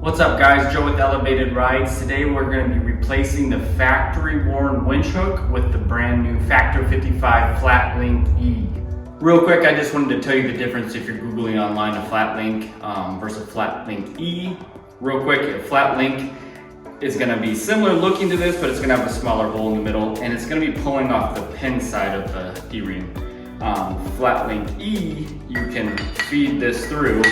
What's up guys, Joe with Elevated Rides. Today we're going to be replacing the factory worn winch hook with the brand new Factor 55 FlatLink E. Real quick, I just wanted to tell you the difference if you're Googling online a FlatLink versus FlatLink E. Real quick, a FlatLink is going to be similar looking to this, but it's going to have a smaller hole in the middle and it's going to be pulling off the pin side of the D-ring. FlatLink E, you can feed this through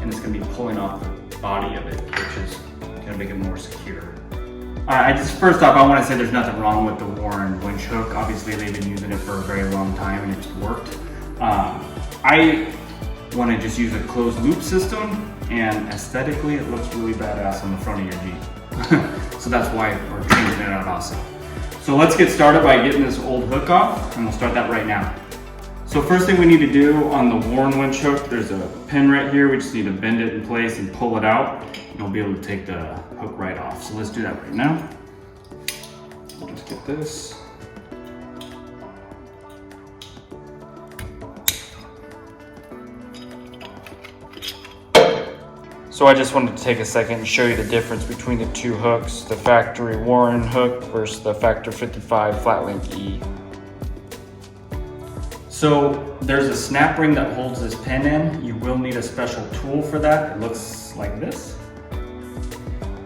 and it's going to be pulling off the body of it, which is going to make it more secure. First off, I want to say there's nothing wrong with the worn winch hook. Obviously, they've been using it for a very long time and it's worked. I want to just use a closed loop system, and aesthetically, it looks really badass on the front of your Jeep. So that's why we're changing it out also. So let's get started by getting this old hook off, and we'll start that right now. So first thing we need to do on the worn winch hook, there's a pin right here. We just need to bend it in place and pull it out, and we'll be able to take the hook right off. So let's do that right now. We'll just get this. So I just wanted to take a second and show you the difference between the two hooks, the factory worn hook versus the Factor 55 FlatLink E. So there's a snap ring that holds this pin in. You will need a special tool for that. It looks like this.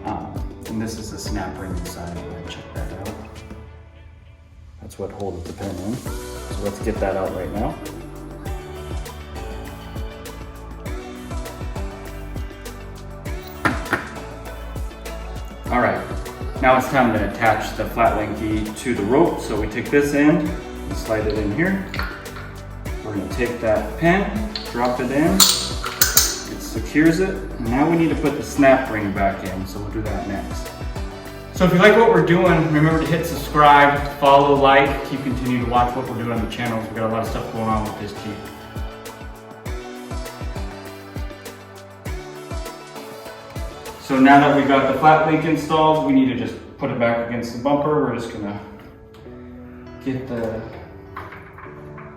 And this is the snap ring inside. Check that out. That's what holds the pin in. So let's get that out right now. All right, now it's time to attach the FlatLink E to the rope. So we take this end and slide it in here. We're gonna take that pin, drop it in, it secures it. And now we need to put the snap ring back in, so we'll do that next. So if you like what we're doing, remember to hit subscribe, follow, like, keep continuing to watch what we're doing on the channels. We've got a lot of stuff going on with this Jeep. So now that we've got the FlatLink installed, we need to just put it back against the bumper. We're just gonna get the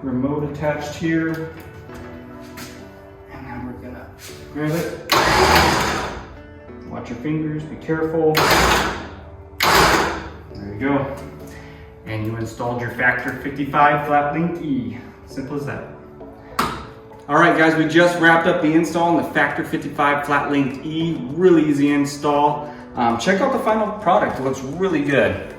remote attached here. And then we're gonna grab it. Watch your fingers, be careful. There you go. And you installed your Factor 55 FlatLink E. Simple as that. All right guys, we just wrapped up the install on the Factor 55 FlatLink E. Really easy install. Check out the final product, it looks really good.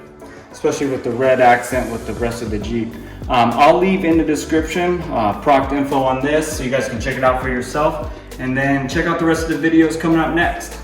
Especially with the red accent with the rest of the Jeep. I'll leave in the description product info on this so you guys can check it out for yourself. And then check out the rest of the videos coming up next.